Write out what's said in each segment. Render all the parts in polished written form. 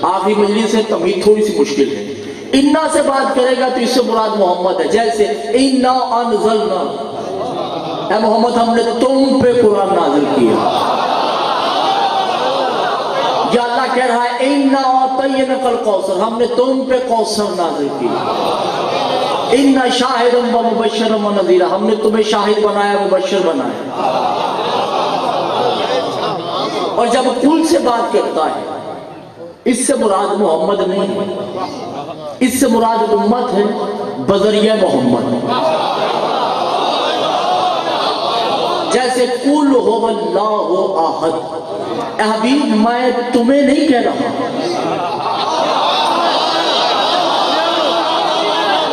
آخری مجلس سے تمہید تھوڑی سی مشکل ہے. انا سے بات کرے گا تو اس سے مراد محمد ہے. جیسے انا انزلنا، اے محمد ہم نے تم پہ قرآن نازل کیا. یا اللہ کہہ رہا ہے انا اعطیناک الکوثر، ہم نے تم پہ کوثر نازل کیا. انا شاہدا و مبشرا و نذیرا، ہم نے تمہیں شاہد بنایا مبشر بنایا. اور جب کل سے بات کرتا ہے اس سے مراد محمد نہیں ہے، اس سے مراد امت ہے بذریعہ محمد. جیسے قل هو اللہ احد، اے حبیب میں تمہیں نہیں کہہ رہا،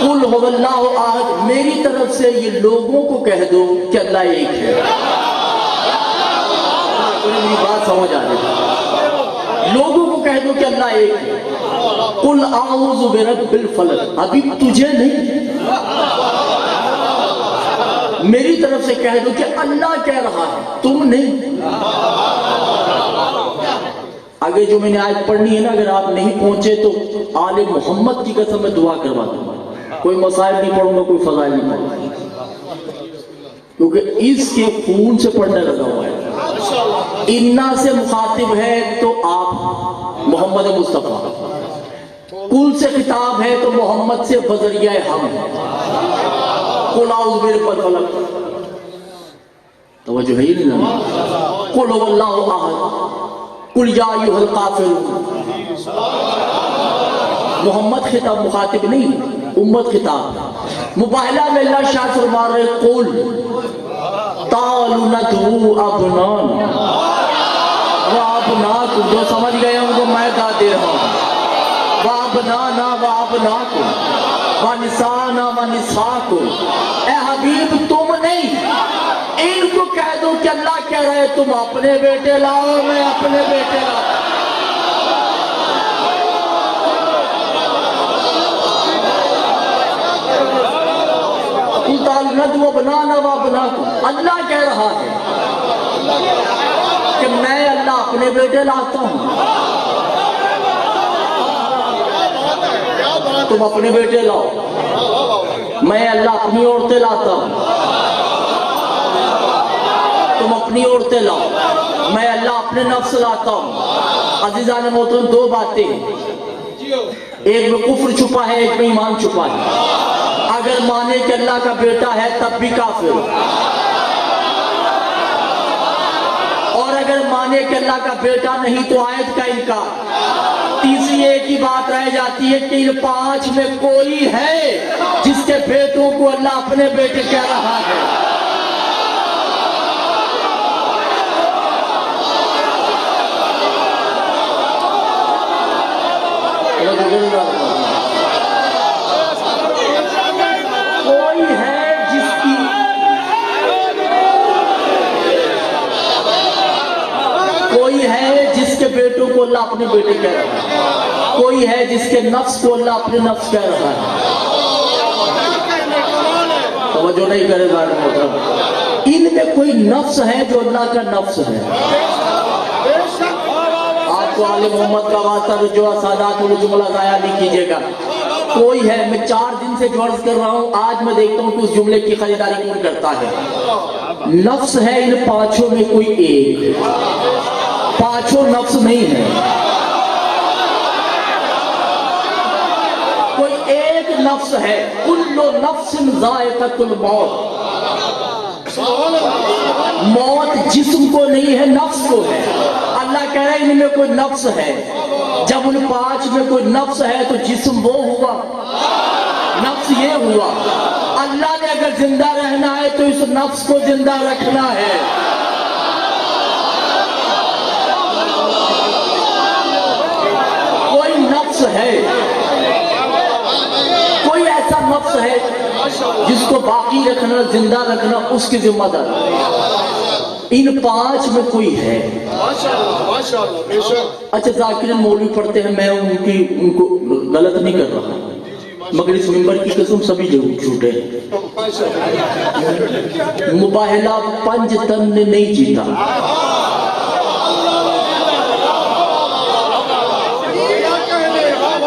قل هو اللہ احد میری طرف سے یہ لوگوں کو کہہ دو کہ اللہ ایک ہے. میری بات سمجھ آ رہی ہے؟ لوگوں کو کہہ دو کہ اللہ ایک ہے. قل اعوذ برب الفلق، ابھی تجھے نہیں، میری طرف سے کہہ دو کہ اللہ کہہ رہا ہے، تم نہیں. آگے جو میں نے آیت پڑھنی ہے نا، اگر آپ نہیں پہنچے تو آل محمد کی قسم میں دعا کروا دوں گا. کوئی مسائل نہیں پڑھوں گا، کوئی فضائل نہیں پڑھوں گا، کیونکہ اس کے خون سے پڑھنے لگا ہوا ہے. انا سے مخاطب ہے تو آپ محمد مصطفیٰ، کل سے خطاب ہے تو محمد سے بذریعہ ہم. قل اعوذ برب الفلق، توجہ ہے ہی نہیں. قل هو اللہ احد، قل یا ایھا الکافرون. محمد خطاب مخاطب نہیں، امت خطاب. مباہلہ میں اللہ شاہ فرما رہے قل تعالوا ندعو ابنانا وابناکم، جو سمجھ گئے ان کو میں داد دے رہا ہوں. وابنانا وابناکم ونسانا ونساکم، اے حبیب تم نہیں، ان کو کہہ دو کہ اللہ کہہ رہے تم اپنے بیٹے لاؤ میں اپنے بیٹے لاؤ. ندعو ابنانا وابناکم، اللہ کہہ رہا ہے کہ میں اللہ اپنے بیٹے لاتا ہوں، تم اپنے بیٹے لاؤ. میں اللہ اپنی عورتیں لاتا ہوں، تم اپنی عورتیں لاؤ. میں اللہ اپنے نفس لاتا ہوں. عزیزان محترم، دو باتیں ہیں، ایک میں کفر چھپا ہے، ایک میں ایمان چھپا ہے. اگر مانے کہ اللہ کا بیٹا ہے تب بھی کافر، اور اگر مانے کہ اللہ کا بیٹا نہیں تو آیت کا انکار. تیسری ایک ہی بات رہ جاتی ہے کہ ان پانچ میں کوئی ہے جس کے بیٹوں کو اللہ اپنے بیٹے کہہ رہا ہے. کوئی ہے جس کے بیٹوں کو اللہ اپنے بیٹے کہہ رہا ہے، کوئی ہے جس کے نفس کو اللہ اپنے نفس کہہ رہا ہے. توجہ نہیں کرے گا محترم، ان میں کوئی نفس ہے جو اللہ کا نفس ہے. آپ کو آل محمد کا واسطہ جو سادات وہ جملہ ضائع نہیں کیجیے گا. کوئی ہے، میں 4 دن سے جو عرض کر رہا ہوں، آج میں دیکھتا ہوں کہ اس جملے کی خریداری کون کرتا ہے. نفس ہے ان پانچوں میں کوئی ایک، پانچوں نفس نہیں ہے، کوئی ایک نفس ہے. کل نفس ذائقۃ الموت، موت جسم کو نہیں ہے نفس کو ہے. اللہ کہہ رہے ہیں ان میں کوئی نفس ہے. جب ان 5 میں کوئی نفس ہے تو جسم وہ ہوا، نفس یہ ہوا. اللہ نے اگر زندہ رہنا ہے تو اس نفس کو زندہ رکھنا ہے. کوئی نفس ہے، کوئی ایسا نفس ہے جس کو باقی رکھنا، زندہ رکھنا اس کی ذمہ داری. ان 5 میں کوئی ہے. اچھا ذاکرین مولوی پڑھتے ہیں، میں ان کو غلط نہیں کر رہا، مگر اس ممبر کی قسم سبھی جھوٹے ہیں. مباہلہ 5 تن نے نہیں جیتا.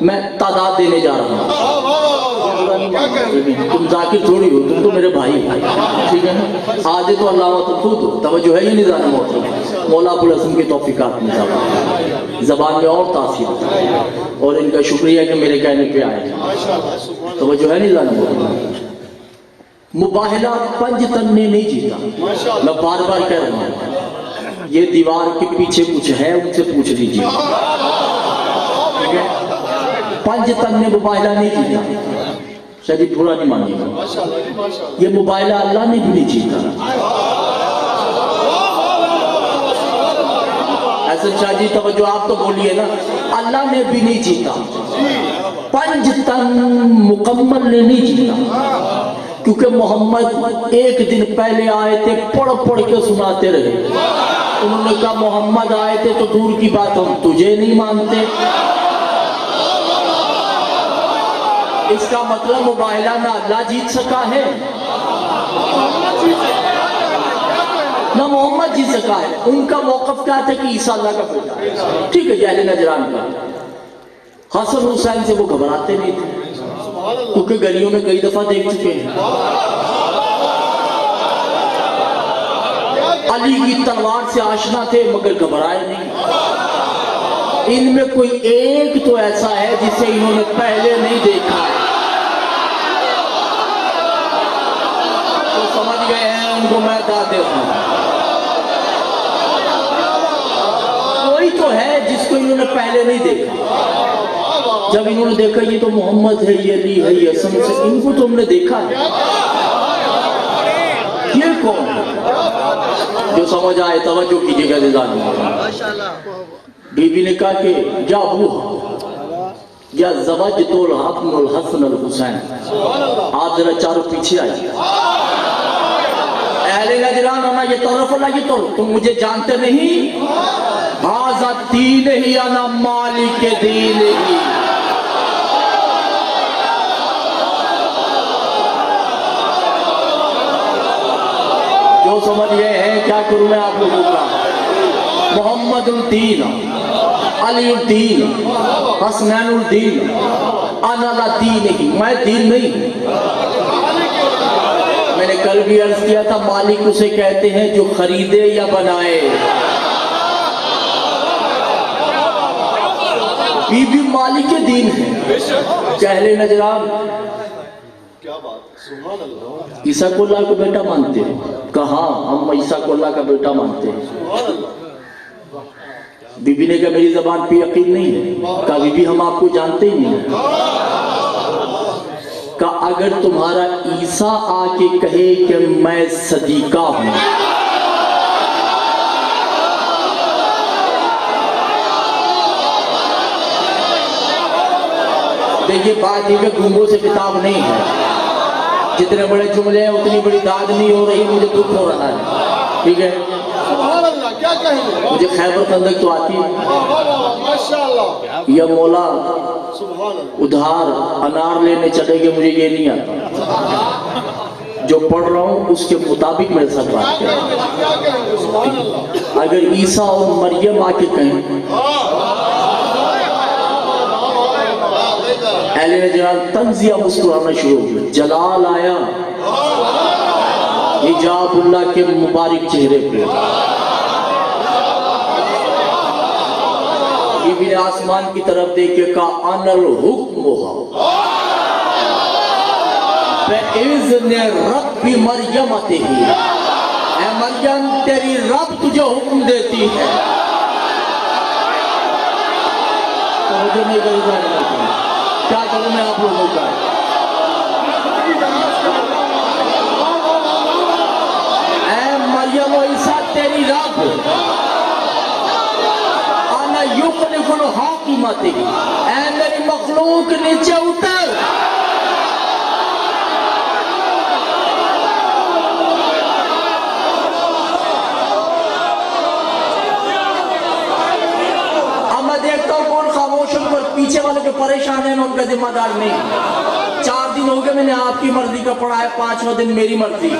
میں تعداد دینے جا رہا ہوں. تم ذاکر تھوڑی ہو, تم تو میرے بھائی ہو, ٹھیک ہے نا. آدھے تو اللہ و تم خود ہو, توجہ ہے یہ نظام محترم. مولا ابو الحسن کی توفیقات نظام, زبان میں اور تاثیر, اور ان کا شکریہ کہ میرے کہنے پہ آئے. توجہ ہے نظام محترم. مباہلہ 5 تن نے نہیں جیتا. میں بار بار کہہ رہا ہوں, یہ دیوار کے پیچھے کچھ ہے, ان سے پوچھ لیجیے. 5 تن نے مباہلہ نہیں جیتا. شاید برا نہیں مانیے گا, یہ مباہلہ اللہ نے بھی نہیں جیتا. حسن شاہ جی توجہ, آپ تو بولیے نا, اللہ نے بھی نہیں جیتا. 5 تن مکمل نے نہیں جیتا, کیونکہ محمد 1 دن پہلے آئے تھے, پڑھ پڑھ کے سناتے رہے. انہوں نے کہا محمد آئے تھے تو دور کی بات, ہم تجھے نہیں مانتے. اس کا مطلب مباہلہ نہ اللہ جیت سکا ہے نہ محمد جیت سکا ہے. ان کا موقف کیا تھا کہ عیسیٰ اللہ کا بیٹا. ٹھیک ہے, اہل نجران کا. حسن حسین سے وہ گھبراتے نہیں تھے, کیونکہ گلیوں میں کئی دفعہ دیکھ چکے ہیں. علی کی تلوار سے آشنا تھے مگر گھبرائے نہیں. ان میں کوئی ایک تو ایسا ہے جسے انہوں نے پہلے نہیں دیکھا. تو سمجھ گئے ہیں, ان کو میں بتا دیتا ہوں. کوئی تو ہے جس کو انہوں نے پہلے نہیں دیکھا. جب انہوں نے دیکھا یہ تو محمد ہے, یہ علی ہے, یہ حسن سے, ان کو تو ہم نے دیکھا ہے, یہ کون ہے؟ جو سمجھ آئے توجہ کیجیے گا. بی بی نے کہا کہ یا ابو یا زوجت الحسن الحسن الحسین. آپ ذرا چاروں پیچھے آئیے. اہل نجران ہونا یہ طرف اللہ کی طرف, تم مجھے جانتے نہیں. ھذا دین ہی انا مالک دین ہی. جو سمجھ گئے ہیں کیا کروں میں آپ لوگوں کا. محمد الدین, علی الدین, حسنین الدین, انا لا دین ہی, میں دین نہیں. میں نے کل بھی عرض کیا تھا, مالک اسے کہتے ہیں جو خریدے یا بنائے. بی بی مالک دین ہے. اہل نجران عیسیٰ کو اللہ کا بیٹا مانتے ہیں. کہاں ہم عیسیٰ کو اللہ کا بیٹا مانتے ہیں. بی بی نے کہا میری زبان پہ یقین نہیں ہے. کہا بی بی ہم آپ کو جانتے ہی نہیں. کہا اگر تمہارا عیسیٰ آ کے کہے کہ میں صدیقہ ہوں, دیکھیے بات یہ کہ گونگوں سے کتاب نہیں ہے. جتنے بڑے جملے ہیں اتنی بڑی داد نہیں ہو رہی, مجھے دکھ ہو رہا ہے. ٹھیک ہے, مجھے خیبر خندق تو آتی ہے. یا مولا ادھار انار لینے چلے گے, مجھے یہ نہیں آتا. جو پڑھ رہا ہوں اس کے مطابق میرے ساتھ بات کریں. اگر عیسیٰ اور مریم آ کے کہیں, اہل نجران تنزیہ مسکرانا شروع ہو گیا. جلال آیا حجاب اللہ کے مبارک چہرے پہ. یہ بھی نے آسمان کی طرف دیکھ کے کہا انا الحکم بِإِذْنِ رَبِّ مریم آتے ہی. اے مریم تیری رب تجھے حکم دیتی ہے. توجہ نہیں کری جانے لگتی. کیا کروں میں آپ لوگوں کا. اے مریم و عیسیٰ تیری رب انا یخلق الحاکمۃ. اے میری مخلوق نیچے اتر. پیچھے والے جو پریشان ہیں ان کا ذمہ دار نہیں. 4 دن ہو گئے میں نے آپ کی مرضی کا پڑھا ہے, 5واں دن میری مرضی.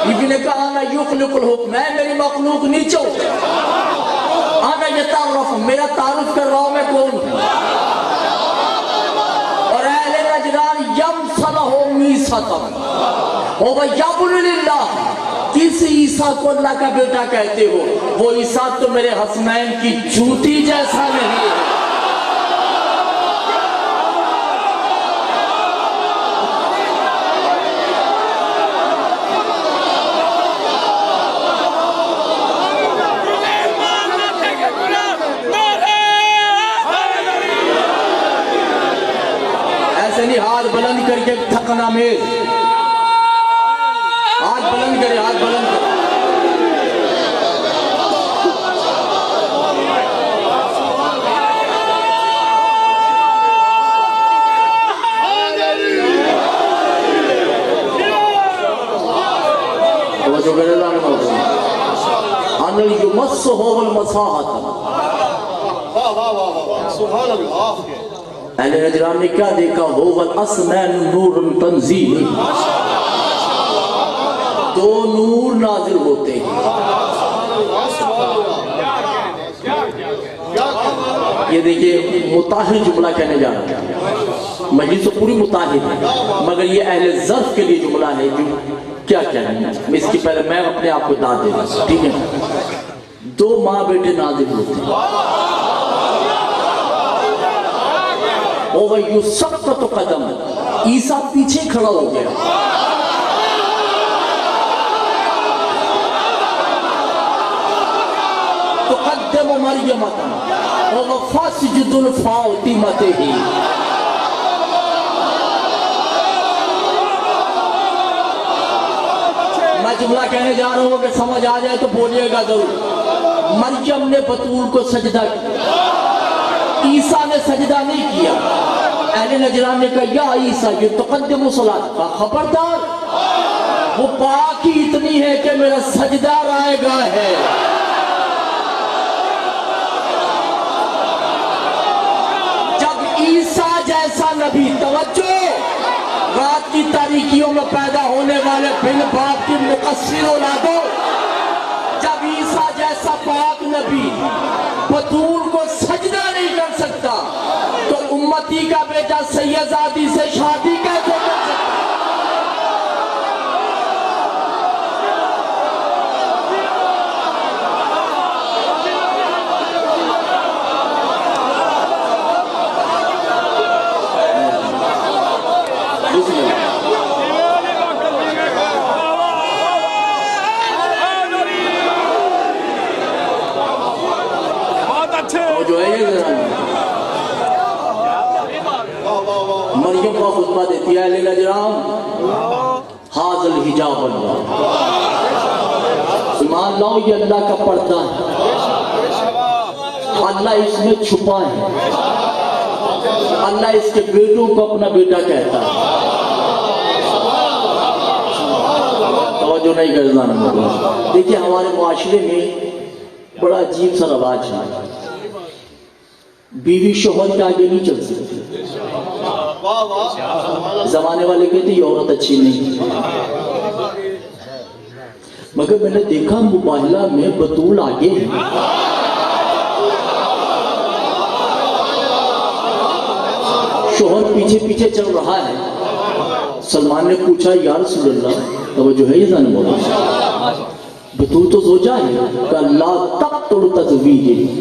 بی بی نے کہا انا یخلق الحکم, میں میری مخلوق نیچے انا یتعرف میرا تعارف کر رہا ہوں میں کون ہوں. اور اہل نجران یمسلہ میساتم وہ یبن للہ، کس عیسیٰ کو اللہ کا بیٹا کہتے ہو؟ وہ عیسیٰ تو میرے حسنین کی جوتی جیسا نہیں ہے. ایسے نہیں، ہاتھ بلند کر کے تھکنا میز، ہاتھ بلند کرے، ہاتھ بلند کرے. انل یمس ہو المساحت. سبحان اللہ. اہل نجران نے کیا دیکھا؟ ہو الاسنین نور تنزیل، دو نور نازل ہوتے ہیں. یہ دیکھیے مطہر جملہ کہنے جا رہا ہے، مجلس تو پوری مطہر ہے، مگر یہ اہل ظرف کے لیے جملہ ہے جو کیا کہنا ہے. اس کی پہلے میں اپنے آپ کو داد دے دوں، ٹھیک ہے؟ دو ماں بیٹے نازل ہوتے ہیں. وہ یسقط قدم، عیسیٰ پیچھے کھڑا ہو گیا. تقدم مریمۃ وفاسجد الفاطمۃ ہی. میں جملہ کہنے جا رہا ہوں کہ سمجھ آ جائے تو بولیے گا ضرور. مریم نے بطول کو سجدہ کیا، عیسیٰ نے سجدہ نہیں کیا. اہل نجران نے کہا یا عیسیٰ یہ تقدم صلاۃ کا خبردار، وہ پاک ہی اتنی ہے کہ میرا سجدہ رائے گا ہے. جب عیسیٰ جیسا نبی، توجہ، رات کی تاریکیوں میں پیدا ہونے والے بن باپ کی مقصر اولادوں، جب عیسیٰ جیسا پاک نبی بطول کو سجدہ نہیں کر سکتا تو امتی کا بیٹا سید زادی سے شادی کیسے کر سکتا؟ جو ہے یہ مریم کا خطبہ دیتی ہے اہل نجران، حاضر الحجاب اللہ، ایمان لاؤ یہ اللہ کا پردہ ہے، اللہ اس میں چھپا ہے، اللہ اس کے بیٹوں کو اپنا بیٹا کہتا ہے. توجہ نہیں کرنا. دیکھیے ہمارے معاشرے میں بڑا عجیب سا رواج ہے، بیوی شوہر کے آگے نہیں چل سکتی. زمانے والے کہتے یہ عورت اچھی نہیں، مگر میں نے دیکھا مباہلہ میں بطول آگے ہے. شوہر پیچھے پیچھے چل رہا ہے. سلمان نے پوچھا یا رسول اللہ، توجہ ہے یہ زن مولا، بطول تو زوجہ ہے، کہ لا تقتل تزویج،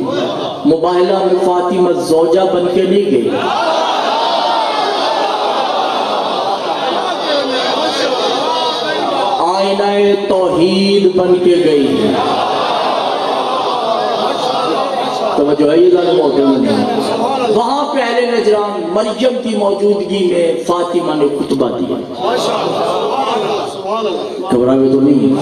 مباہلہ میں فاطمہ زوجہ بن کے نہیں گئی، آئینہ توحید بن کے گئی. توجہ ہے یہ ذات محترم ہے. وہاں پہ اہل نجران مریم کی موجودگی میں فاطمہ نے خطبہ دیا. گھبرا ہوئے تو نہیں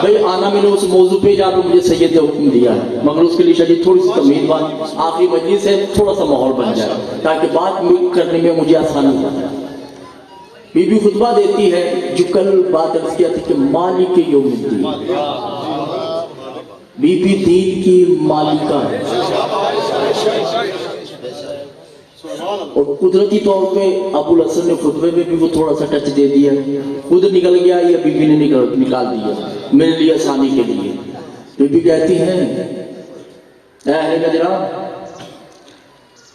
بھائی، آنا میں نے اس موضوع پہ جا کے مجھے سید نے حکم دیا ہے، مگر اس کے لیے شدید تھوڑی سی تمہید بات، آخری مجلس ہے، تھوڑا سا ماحول بن جائے تاکہ بات کرنے میں مجھے آسانی ہو جائے. بی بی خطبہ دیتی ہے جو کل بات عرض کیا تھی کہ مالک یوم الدین، بی بی دین کی مالکہ ہے. اور قدرتی طور پہ ابو الحسن نے خطبے میں بھی وہ تھوڑا سا ٹچ دے دیا، خود نکل گیا یا بی بی نے نکال دیا میرے لیے آسانی کے لیے. بی بی کہتی ہیں اے اہل نجران،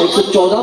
114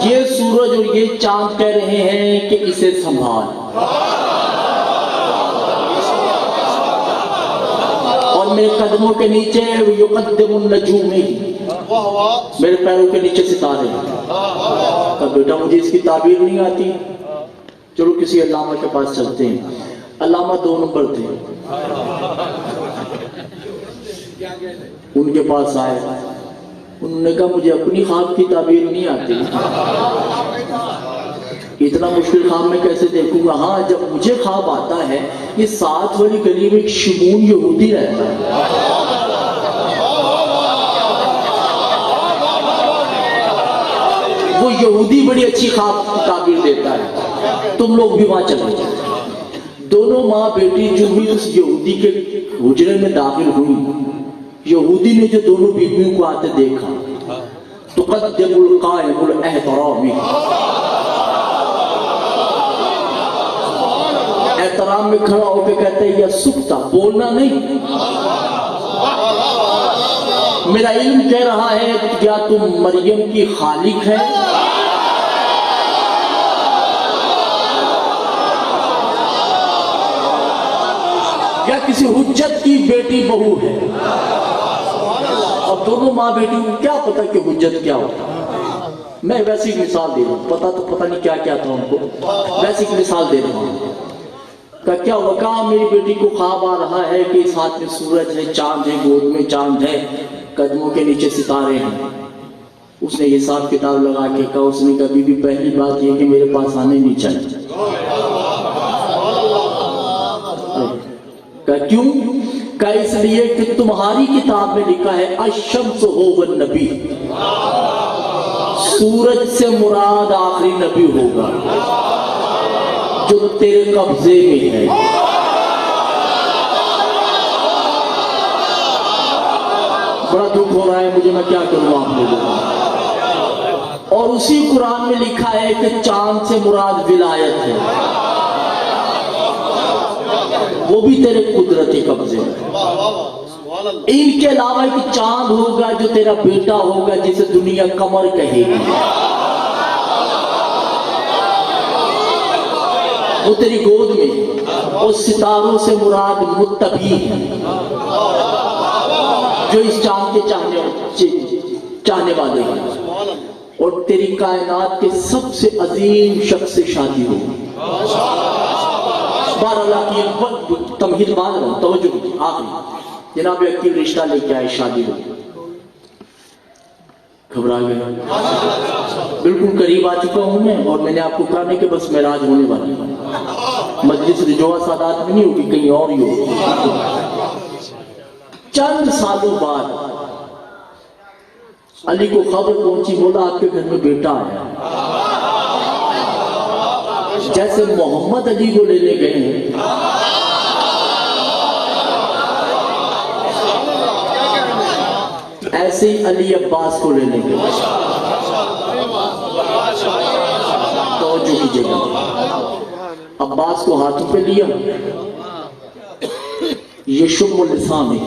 یہ سورج اور یہ چاند کہہ رہے ہیں کہ اسے سنبھال، اور میرے قدموں کے نیچے یقدم النجوم، میرے پیروں کے نیچے ستارے ہیں۔ کہ بیٹا مجھے اس کی تعبیر نہیں آتی، چلو کسی علامہ کے پاس چلتے ہیں۔ علامہ 2 نمبر تھے، ان کے پاس آئے، انہوں نے کہا مجھے اپنی خواب کی تعبیر نہیں آتی، اتنا مشکل خواب میں کیسے دیکھوں گا؟ ہاں جب مجھے خواب آتا ہے، یہ 7 والی گلی میں ایک شمون یہودی رہتا ہے، وہ یہودی بڑی اچھی خواب کی تعبیر دیتا ہے، تم لوگ بھی وہاں چلے جاؤ۔ دونوں ماں بیٹی جو بھی اس یہودی کے حجرے میں داخل ہوئی، یہودی نے جو دونوں بیویوں کو آتے دیکھا، تقدم القائم الاحترام، احترام میں کھڑا ہو کے کہتے ہیں یا سکتا، بولنا نہیں، میرا علم کہہ رہا ہے کیا تم مریم کی خالق ہے؟ یا کسی حجت کی بیٹی بہو ہے؟ اب دونوں ماں بیٹی کو کیا پتا کہ حجت کیا ہوتا؟ میں ویسی مثال دے رہا ہوں، پتا تو پتہ نہیں کیا کیا تھا ان کو، ویسی مثال دے رہا ہوں کہ کیا وقع میری بیٹی کو خواب آ رہا ہے کہ اس ہاتھ میں سورج ہے، چاند ہے، گود میں چاند ہے، قدموں کے نیچے ستارے ہیں۔ اس نے حساب کتاب لگا کے کہا، اس نے کہا بی بی پہلی بات یہ کہ میرے پاس آنے نہیں چاہیے۔ کیوں؟ کہ اس لیے کہ تمہاری کتاب میں لکھا ہے الشمس هو النبی، سورج سے مراد آخری نبی ہوگا جو تیرے قبضے میں ہے۔ بڑا دکھ ہو رہا ہے مجھے، میں کیا کروں آپ لوگوں۔ اور اسی قرآن میں لکھا ہے کہ چاند سے مراد ولایت ہے، وہ بھی تیرے قدرتی قبضے میں۔ ان کے علاوہ ایک چاند ہوگا جو تیرا بیٹا ہوگا، جسے دنیا قمر کہے گی، وہ تیری گود میں، اور ستاروں سے مراد متبی ہے، جو اس چاند کے چاہنے والے ہیں، اور تیری کائنات کے سب سے عظیم شخص سے شادی ہوگی۔ بار اللہ کی تمہید مان رہا ہوں، توجہ کی آخری جناب عقیل رشتہ لے کے آئے، شادی ہوگی، گھبرا گیا، بالکل قریب آ چکا ہوں میں، اور میں نے آپ کو کہا نہیں کہ بس معراج ہونے والی ہے، مجلس رجوع سادات میں نہیں ہوگی، کہیں اور ہی ہوگی۔ چند سالوں بعد علی کو خبر پہنچی، بولا آپ کے گھر میں بیٹا آیا۔ جیسے محمد علی کو لینے گئے ہیں، ایسے ہی علی عباس کو لینے گئے۔ توجہ کیجئے گا، عباس کو ہاتھوں پہ لیا، یہ شم اللسان ہے،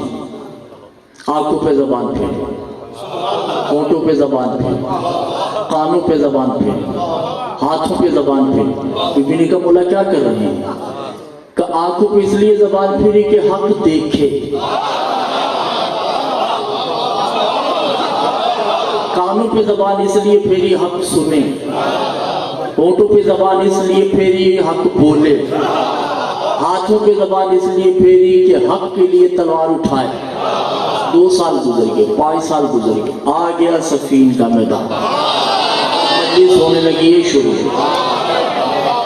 آنکھوں پہ زبان پھیر، ہونٹوں پہ زبان پھیر، کانوں پہ زبان پھیر، ہاتھوں پہ زبان پھیر۔ بی بی نے کہا مولا کیا کر رہے ہیں؟ کہ آنکھوں پہ اس لیے زبان پھیری کہ حق دیکھے، کانوں پہ زبان اس لیے پھیری حق سنے، ہونٹوں پہ زبان اس لیے پھیری حق بولے، ہاتھوں پہ زبان اس لیے پھیری کہ حق کے لیے تلوار اٹھائے۔ 2 سال گزر گئے، 5 سال گزر گئے، آ گیا صفین کا میدان، مجلس ہونے لگی ہے شروع،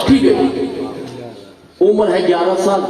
ٹھیک ہے، عمر ہے 11 سال،